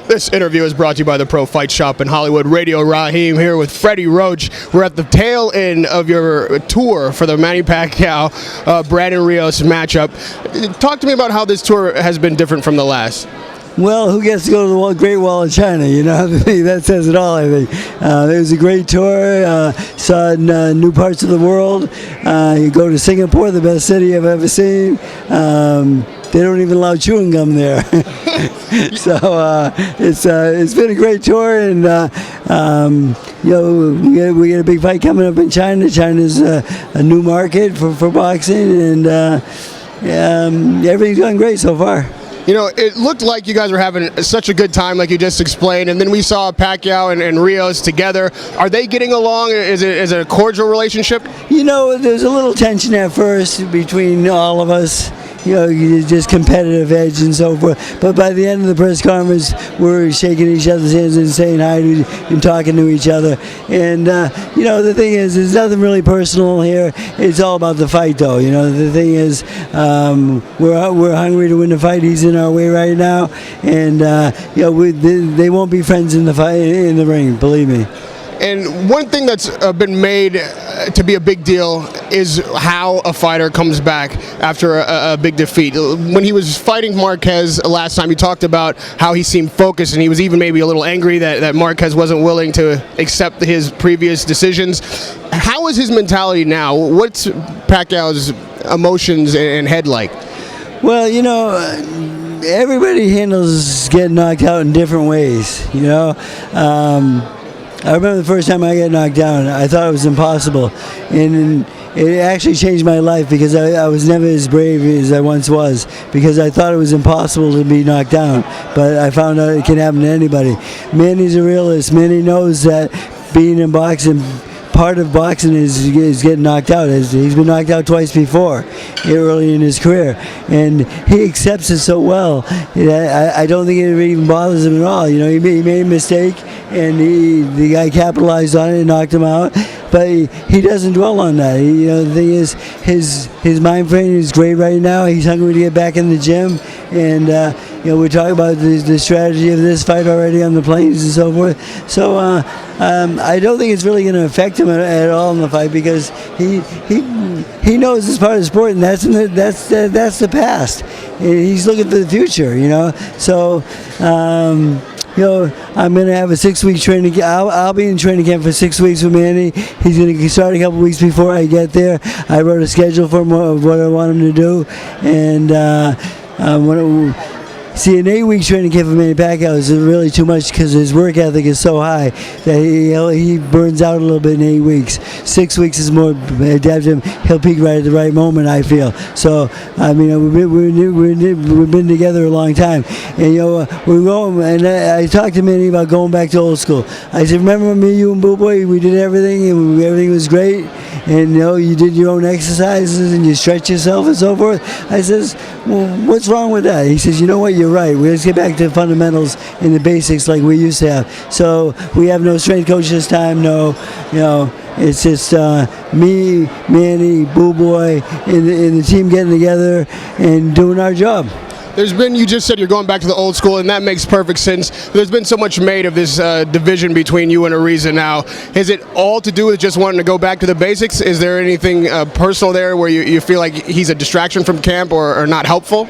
This interview is brought to you by the Pro Fight Shop in Hollywood. Radio Rahim here with Freddie Roach. We're at the tail end of your tour for the Manny Pacquiao Brandon Rios matchup. Talk to me about how this tour has been different from the last. Well, who gets to go to the Great Wall of China? You know, that says it all, I think. It was a great tour. Saw new parts of the world. You go to Singapore, the best city I've ever seen. They don't even allow chewing gum there. So it's been a great tour, and you know, we get a big fight coming up in China. China's a new market for boxing, and everything's going great so far. You know, it looked like you guys were having such a good time, like you just explained, and then we saw Pacquiao and Rios together. Are they getting along? Is it a cordial relationship? You know, there's a little tension at first between all of us. You know, just competitive edge and so forth. But by the end of the press conference, we're shaking each other's hands and saying hi and talking to each other. And, you know, the thing is, there's nothing really personal here. It's all about the fight, though. You know, the thing is, we're hungry to win the fight. He's in our way right now. And, you know, they won't be friends in the fight, in the ring, believe me. And one thing that's been made to be a big deal is how a fighter comes back after a big defeat. When he was fighting Marquez last time, he talked about how he seemed focused, and he was even maybe a little angry that Marquez wasn't willing to accept his previous decisions. How is his mentality now? What's Pacquiao's emotions and head like? Well, you know, everybody handles getting knocked out in different ways, you know. I remember the first time I got knocked down, I thought it was impossible. And it actually changed my life because I was never as brave as I once was, because I thought it was impossible to be knocked down. But I found out it can happen to anybody. Manny's a realist. Manny knows that being in boxing, part of boxing is getting knocked out. He's been knocked out twice before, early in his career, and he accepts it so well. I don't think it even bothers him at all. You know, he made a mistake, and the guy capitalized on it and knocked him out. But he doesn't dwell on that. You know, the thing is, his mind frame is great right now. He's hungry to get back in the gym, and you know, we're talking about the strategy of this fight already on the planes and so forth. So I don't think it's really going to affect him at all in the fight, because he knows it's part of the sport, and that's the past. He's looking for the future, you know. So. You know, I'm going to have a 6-week training camp. I'll be in training camp for 6 weeks with Manny. He's going to start a couple weeks before I get there. I wrote a schedule for him of what I want him to do. And see, an 8-week training camp for Manny Pacquiao is really too much, because his work ethic is so high that he burns out a little bit in 8 weeks. 6 weeks is more adaptive. He'll peak right at the right moment, I feel. So, I mean, we've been together a long time. And, you know, we're going, and I talked to Manny about going back to old school. I said, remember me, you and Boo Boy, we did everything, and everything was great. And, you know, you did your own exercises, and you stretch yourself and so forth. I says, well, what's wrong with that? He says, you know what, you're right. Let's get back to the fundamentals and the basics like we used to have. So we have no strength coach this time. No, you know, it's just me, Manny, Boo Boy, and the team getting together and doing our job. There's been, you just said you're going back to the old school, and that makes perfect sense. There's been so much made of this division between you and Ariza now. Is it all to do with just wanting to go back to the basics? Is there anything personal there where you feel like he's a distraction from camp or not helpful?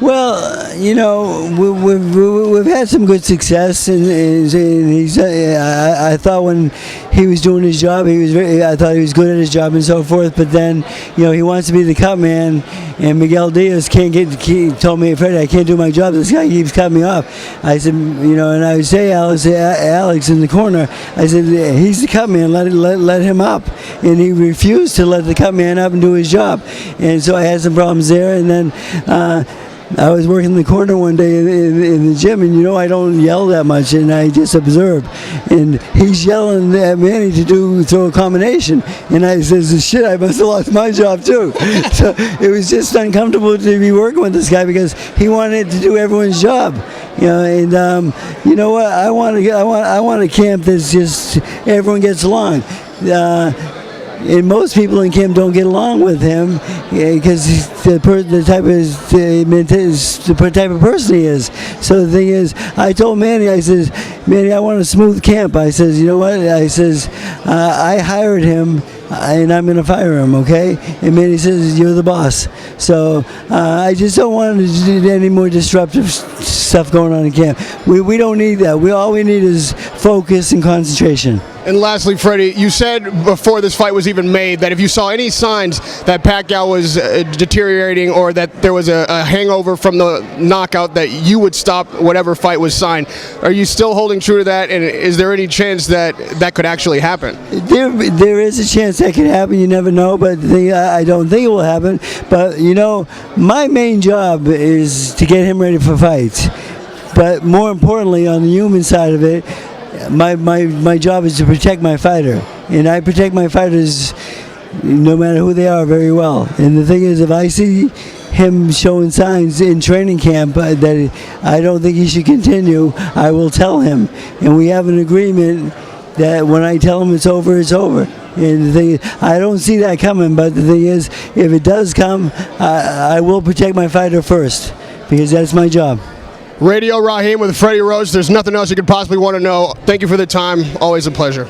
Well, you know, we've had some good success, and he's. I thought when he was doing his job, I thought he was good at his job and so forth. But then, you know, he wants to be the cut man, and Miguel Diaz told me, Freddie, I can't do my job. This guy keeps cutting me off. I said, you know, and I would say, Alex in the corner, I said, he's the cut man, let him up. And he refused to let the cut man up and do his job. And so I had some problems there. And then I was working in the corner one day in the gym, and you know I don't yell that much, and I just observe. And he's yelling at Manny to throw a combination, and I says, "Shit, I must have lost my job too." So it was just uncomfortable to be working with this guy, because he wanted to do everyone's job, you know. And you know what? I want a camp that's just everyone gets along. and most people in camp don't get along with him because the type of person he is. So the thing is, I told Manny, I says, Manny, I want a smooth camp. I says, you know what? I says, I hired him, and I'm going to fire him, okay? And Manny says, you're the boss. So I just don't want to do any more disruptive stuff going on in camp. We don't need that. All we need is focus and concentration. And lastly, Freddie, you said before this fight was even made that if you saw any signs that Pacquiao was deteriorating or that there was a hangover from the knockout, that you would stop whatever fight was signed. Are you still holding true to that? And is there any chance that that could actually happen? There is a chance that could happen. You never know, but I don't think it will happen. But, you know, my main job is to get him ready for fights. But more importantly, on the human side of it, my job is to protect my fighter, and I protect my fighters no matter who they are very well. And the thing is, if I see him showing signs in training camp that I don't think he should continue, I will tell him, and we have an agreement that when I tell him it's over, it's over. And the thing is, I don't see that coming, but the thing is, if it does come, I will protect my fighter first, because that's my job. Radio Rahim with Freddie Roach. There's nothing else you could possibly want to know. Thank you for the time. Always a pleasure.